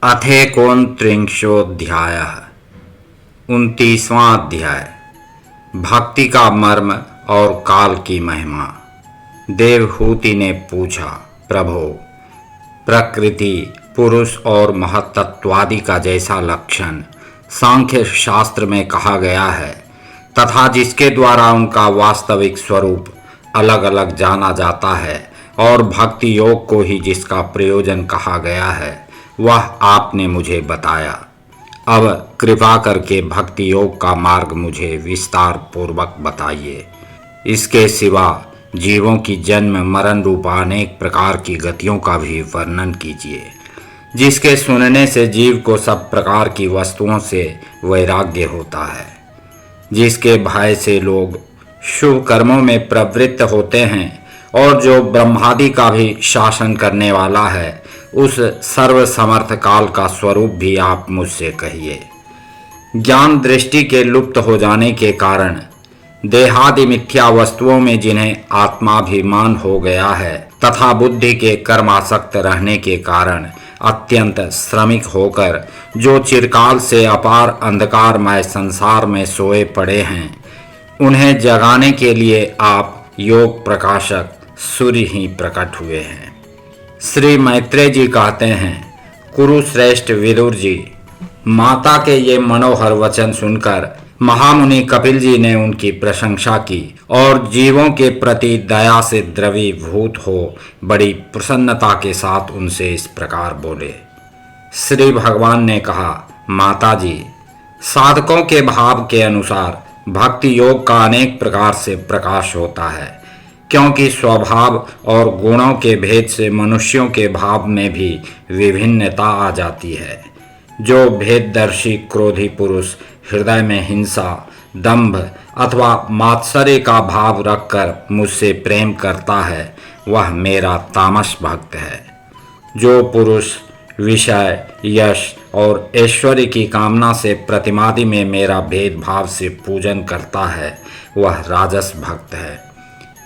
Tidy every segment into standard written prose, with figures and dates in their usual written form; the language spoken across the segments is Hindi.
अथेकोनत्रिंशोऽध्यायः 29वां अध्याय भक्ति का मर्म और काल की महिमा। देवहूति ने पूछा, प्रभो, प्रकृति, पुरुष और महत्त्वादि का जैसा लक्षण सांख्य शास्त्र में कहा गया है तथा जिसके द्वारा उनका वास्तविक स्वरूप अलग अलग जाना जाता है और भक्ति योग को ही जिसका प्रयोजन कहा गया है वह आपने मुझे बताया। अब कृपा करके भक्ति योग का मार्ग मुझे विस्तार पूर्वक बताइए। इसके सिवा जीवों की जन्म मरण रूप अनेक प्रकार की गतियों का भी वर्णन कीजिए, जिसके सुनने से जीव को सब प्रकार की वस्तुओं से वैराग्य होता है, जिसके भय से लोग शुभ कर्मों में प्रवृत्त होते हैं और जो ब्रह्मादि का भी शासन करने वाला है उस सर्वसमर्थ काल का स्वरूप भी आप मुझसे कहिए। ज्ञान दृष्टि के लुप्त हो जाने के कारण देहादि मिथ्या वस्तुओं में जिन्हें आत्माभिमान हो गया है तथा बुद्धि के कर्मासक्त रहने के कारण अत्यंत श्रमिक होकर जो चिरकाल से अपार अंधकारमय संसार में सोए पड़े हैं, उन्हें जगाने के लिए आप योग प्रकाशक सूर्य ही प्रकट हुए हैं। श्री मैत्रेय जी कहते हैं, कुरुश्रेष्ठ विदुर जी, माता के ये मनोहर वचन सुनकर महामुनि कपिल जी ने उनकी प्रशंसा की और जीवों के प्रति दया से द्रवीभूत हो बड़ी प्रसन्नता के साथ उनसे इस प्रकार बोले। श्री भगवान ने कहा, माता जी, साधकों के भाव के अनुसार भक्ति योग का अनेक प्रकार से प्रकाश होता है, क्योंकि स्वभाव और गुणों के भेद से मनुष्यों के भाव में भी विभिन्नता आ जाती है। जो भेददर्शी क्रोधी पुरुष हृदय में हिंसा, दंभ अथवा मात्सर्य का भाव रखकर मुझसे प्रेम करता है वह मेरा तामस भक्त है। जो पुरुष विषय, यश और ऐश्वर्य की कामना से प्रतिमादि में मेरा भेदभाव से पूजन करता है वह राजस भक्त है।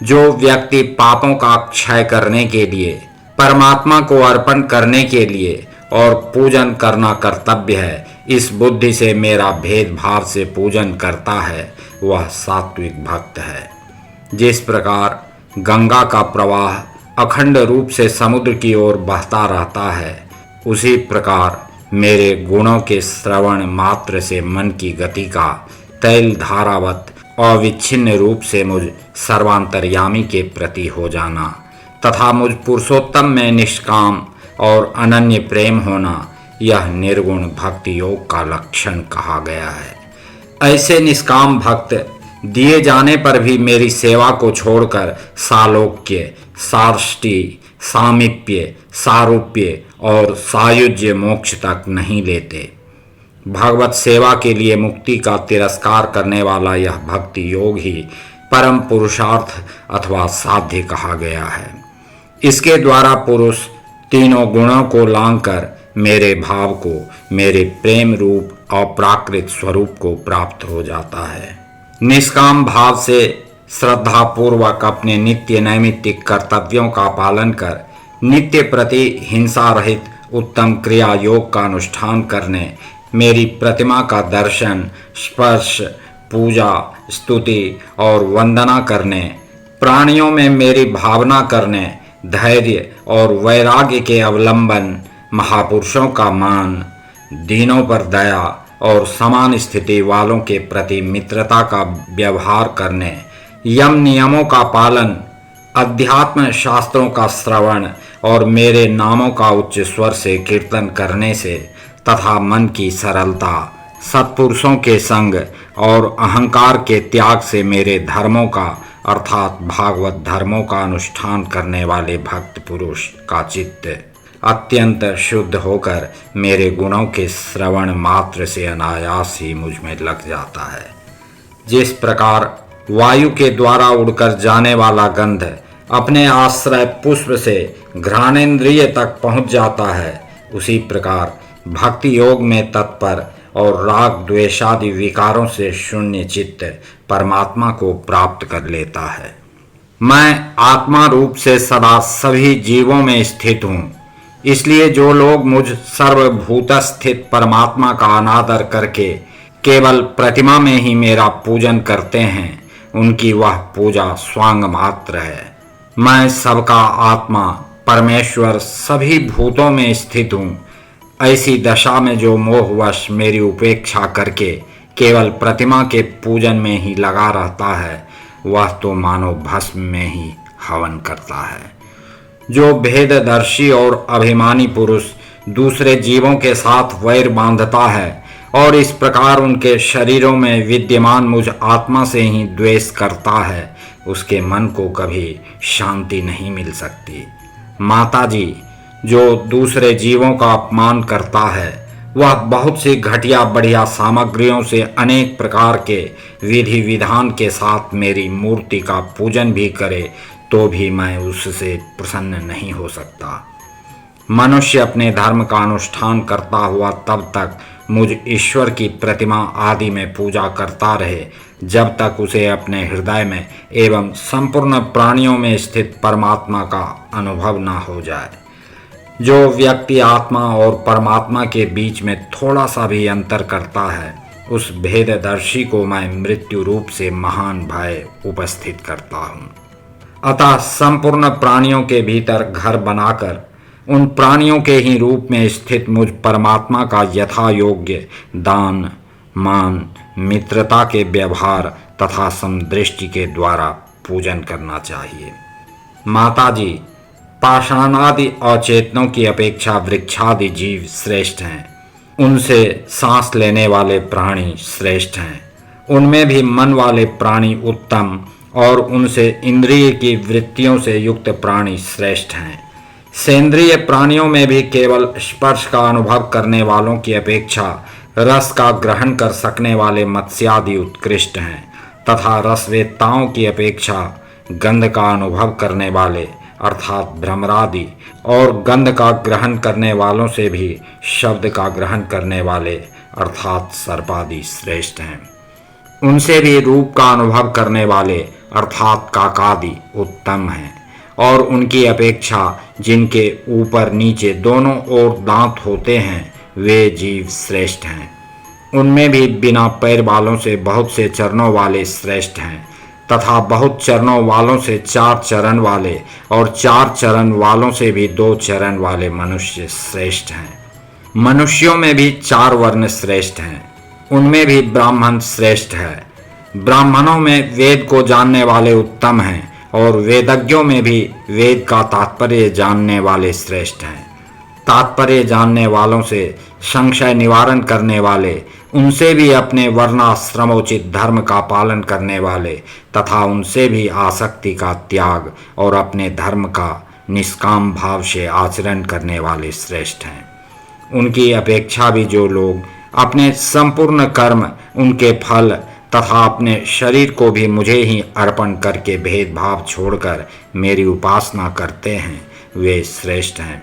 जो व्यक्ति पापों का क्षय करने के लिए, परमात्मा को अर्पण करने के लिए और पूजन करना कर्तव्य है, इस बुद्धि से मेरा भेदभाव से पूजन करता है वह सात्विक भक्त है। जिस प्रकार गंगा का प्रवाह अखंड रूप से समुद्र की ओर बहता रहता है, उसी प्रकार मेरे गुणों के श्रवण मात्र से मन की गति का तैल धारावत अविच्छिन्न रूप से मुझ सर्वांतर्यामी के प्रति हो जाना तथा मुझ पुरुषोत्तम में निष्काम और अनन्य प्रेम होना, यह निर्गुण भक्ति योग का लक्षण कहा गया है। ऐसे निष्काम भक्त दिए जाने पर भी मेरी सेवा को छोड़कर सालोक्य, सार्ष्टि, सामीप्य, सारूप्य और सायुज्य मोक्ष तक नहीं लेते। भगवत सेवा के लिए मुक्ति का तिरस्कार करने वाला यह भक्ति योग ही परम पुरुषार्थ अथवा साध्य कहा गया है। इसके द्वारा पुरुष तीनों गुणों को लांघकर मेरे भाव को, मेरे प्रेम रूप और प्राकृत स्वरूप को प्राप्त हो जाता है। निष्काम भाव से श्रद्धापूर्वक अपने नित्य नैमित्तिक कर्तव्यों का पालन कर नित्य प्रति हिंसा रहित उत्तम क्रिया योग का अनुष्ठान करने, मेरी प्रतिमा का दर्शन, स्पर्श, पूजा, स्तुति और वंदना करने, प्राणियों में मेरी भावना करने, धैर्य और वैराग्य के अवलंबन, महापुरुषों का मान, दीनों पर दया और समान स्थिति वालों के प्रति मित्रता का व्यवहार करने, यम नियमों का पालन, अध्यात्म शास्त्रों का श्रवण और मेरे नामों का उच्च स्वर से कीर्तन करने से तथा मन की सरलता, सत्पुरुषों के संग और अहंकार के त्याग से मेरे धर्मों का अर्थात भागवत धर्मों का अनुष्ठान करने वाले भक्त पुरुष का चित्त अत्यंत शुद्ध होकर मेरे गुणों के श्रवण मात्र से अनायास ही मुझ में लग जाता है। जिस प्रकार वायु के द्वारा उड़कर जाने वाला गंध अपने आश्रय पुष्प से घ्राणेन्द्रिय तक पहुंच जाता है, उसी प्रकार भक्ति योग में तत्पर और राग द्वेषादि विकारों से शून्य चित्त परमात्मा को प्राप्त कर लेता है। मैं आत्मा रूप से सदा सभी जीवों में स्थित हूँ। इसलिए जो लोग मुझ सर्वभूत स्थित परमात्मा का अनादर करके केवल प्रतिमा में ही मेरा पूजन करते हैं, उनकी वह पूजा स्वांग मात्र है। मैं सबका आत्मा परमेश्वर सभी भूतों में स्थित हूँ। ऐसी दशा में जो मोहवश मेरी उपेक्षा करके केवल प्रतिमा के पूजन में ही लगा रहता है, वह तो मानो भस्म में ही हवन करता है। जो भेददर्शी और अभिमानी पुरुष दूसरे जीवों के साथ वैर बांधता है और इस प्रकार उनके शरीरों में विद्यमान मुझ आत्मा से ही द्वेष करता है, उसके मन को कभी शांति नहीं मिल सकती। माता जी, जो दूसरे जीवों का अपमान करता है, वह बहुत सी घटिया बढ़िया सामग्रियों से अनेक प्रकार के विधि विधान के साथ मेरी मूर्ति का पूजन भी करे तो भी मैं उससे प्रसन्न नहीं हो सकता। मनुष्य अपने धर्म का अनुष्ठान करता हुआ तब तक मुझ ईश्वर की प्रतिमा आदि में पूजा करता रहे जब तक उसे अपने हृदय में एवं संपूर्ण प्राणियों में स्थित परमात्मा का अनुभव न हो जाए। जो व्यक्ति आत्मा और परमात्मा के बीच में थोड़ा सा भी अंतर करता है, उस भेददर्शी को मैं मृत्यु रूप से महान भय उपस्थित करता हूँ। अतः संपूर्ण प्राणियों के भीतर घर बनाकर उन प्राणियों के ही रूप में स्थित मुझ परमात्मा का यथा योग्य दान, मान, मित्रता के व्यवहार तथा समदृष्टि के द्वारा पूजन करना चाहिए। माता जी, पाषाणादि अचेतनों की अपेक्षा वृक्षादि जीव श्रेष्ठ हैं। उनसे सांस लेने वाले प्राणी श्रेष्ठ हैं। उनमें भी मन वाले प्राणी उत्तम और उनसे इंद्रिय की वृत्तियों से युक्त प्राणी श्रेष्ठ हैं। सेंद्रिय प्राणियों में भी केवल स्पर्श का अनुभव करने वालों की अपेक्षा रस का ग्रहण कर सकने वाले मत्स्यादि उत्कृष्ट हैं तथा रसवेत्ताओं की अपेक्षा गंध का अनुभव करने वाले अर्थात भ्रमरादि और गंध का ग्रहण करने वालों से भी शब्द का ग्रहण करने वाले अर्थात सर्पादि श्रेष्ठ हैं। उनसे भी रूप का अनुभव करने वाले अर्थात काकादि उत्तम हैं और उनकी अपेक्षा जिनके ऊपर नीचे दोनों ओर दांत होते हैं, वे जीव श्रेष्ठ हैं। उनमें भी बिना पैर वालों से बहुत से चरणों वाले श्रेष्ठ हैं तथा बहुत चरणों वालों से 4 चरण वाले और 4 चरण वालों से भी 2 चरण वाले मनुष्य श्रेष्ठ हैं। मनुष्यों में भी 4 वर्ण श्रेष्ठ हैं। उनमें भी ब्राह्मण श्रेष्ठ है। ब्राह्मणों में वेद को जानने वाले उत्तम हैं और वेदज्ञों में भी वेद का तात्पर्य जानने वाले श्रेष्ठ हैं। तात्पर्य जानने वालों से संशय निवारण करने वाले, उनसे भी अपने वर्णाश्रमोचित धर्म का पालन करने वाले तथा उनसे भी आसक्ति का त्याग और अपने धर्म का निष्काम भाव से आचरण करने वाले श्रेष्ठ हैं। उनकी अपेक्षा भी जो लोग अपने संपूर्ण कर्म, उनके फल तथा अपने शरीर को भी मुझे ही अर्पण करके भेदभाव छोड़कर मेरी उपासना करते हैं, वे श्रेष्ठ हैं।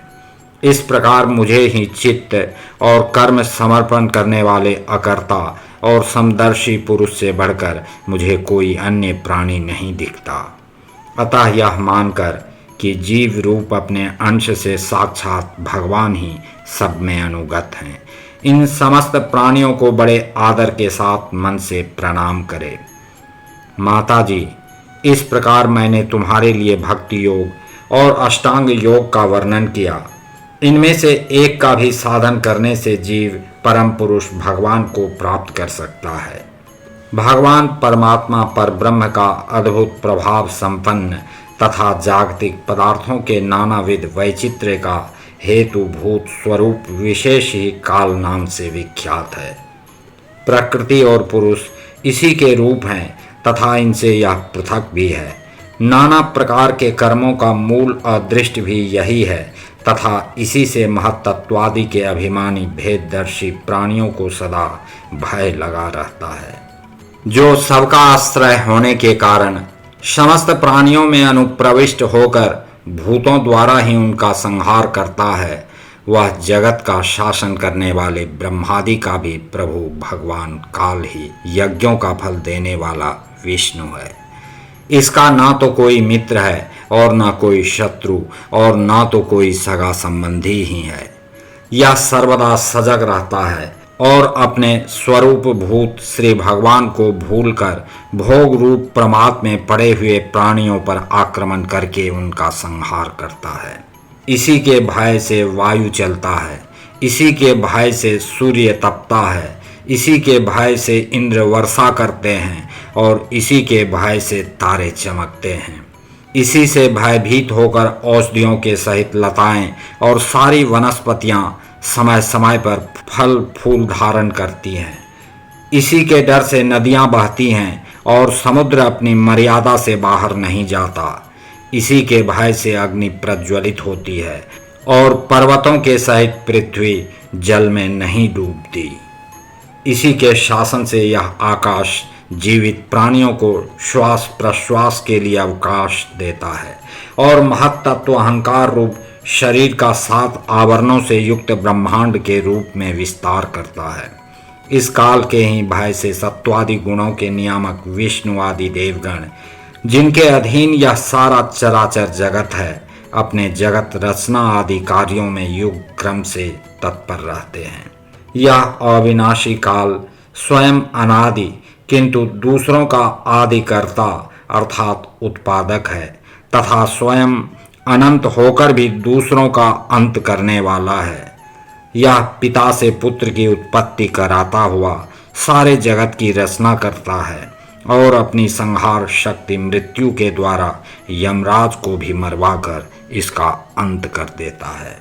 इस प्रकार मुझे ही चित्त और कर्म समर्पण करने वाले अकर्ता और समदर्शी पुरुष से बढ़कर मुझे कोई अन्य प्राणी नहीं दिखता। अतः यह मानकर कि जीव रूप अपने अंश से साक्षात भगवान ही सब में अनुगत हैं, इन समस्त प्राणियों को बड़े आदर के साथ मन से प्रणाम करें। माता जी, इस प्रकार मैंने तुम्हारे लिए भक्ति योग और अष्टांग योग का वर्णन किया। इनमें से एक का भी साधन करने से जीव परम पुरुष भगवान को प्राप्त कर सकता है। भगवान परमात्मा पर ब्रह्म का अद्भुत प्रभाव संपन्न तथा जागतिक पदार्थों के नानाविध वैचित्र्य का हेतुभूत स्वरूप विशेष ही काल नाम से विख्यात है। प्रकृति और पुरुष इसी के रूप हैं तथा इनसे यह पृथक भी है। नाना प्रकार के कर्मों का मूल अदृष्ट भी यही है तथा इसी से महत्त्वादि के अभिमानी भेददर्शी प्राणियों को सदा भय लगा रहता है। जो सबका आश्रय होने के कारण समस्त प्राणियों में अनुप्रविष्ट होकर भूतों द्वारा ही उनका संहार करता है, वह जगत का शासन करने वाले ब्रह्मादि का भी प्रभु भगवान काल ही यज्ञों का फल देने वाला विष्णु है। इसका ना तो कोई मित्र है और ना कोई शत्रु और ना तो कोई सगा संबंधी ही है। यह सर्वदा सजग रहता है और अपने स्वरूप भूत श्री भगवान को भूलकर भोग रूप प्रमाद में पड़े हुए प्राणियों पर आक्रमण करके उनका संहार करता है। इसी के भय से वायु चलता है, इसी के भय से सूर्य तपता है, इसी के भय से इंद्र वर्षा करते हैं और इसी के भय से तारे चमकते हैं। इसी से भयभीत होकर औषधियों के सहित लताएं और सारी वनस्पतियां समय समय पर फल फूल धारण करती हैं। इसी के डर से नदियां बहती हैं और समुद्र अपनी मर्यादा से बाहर नहीं जाता। इसी के भय से अग्नि प्रज्वलित होती है और पर्वतों के सहित पृथ्वी जल में नहीं डूबती। इसी के शासन से यह आकाश जीवित प्राणियों को श्वास प्रश्वास के लिए अवकाश देता है और महत्तत्व अहंकार रूप शरीर का 7 आवरणों से युक्त ब्रह्मांड के रूप में विस्तार करता है। इस काल के ही भय से सत्वादि गुणों के नियामक विष्णु आदि देवगण, जिनके अधीन यह सारा चराचर जगत है, अपने जगत रचना आदि कार्यों में युग क्रम से तत्पर रहते हैं। यह अविनाशी काल स्वयं अनादि किंतु दूसरों का आदि कर्ता अर्थात उत्पादक है तथा स्वयं अनंत होकर भी दूसरों का अंत करने वाला है। यह पिता से पुत्र की उत्पत्ति कराता हुआ सारे जगत की रचना करता है और अपनी संहार शक्ति मृत्यु के द्वारा यमराज को भी मरवाकर इसका अंत कर देता है।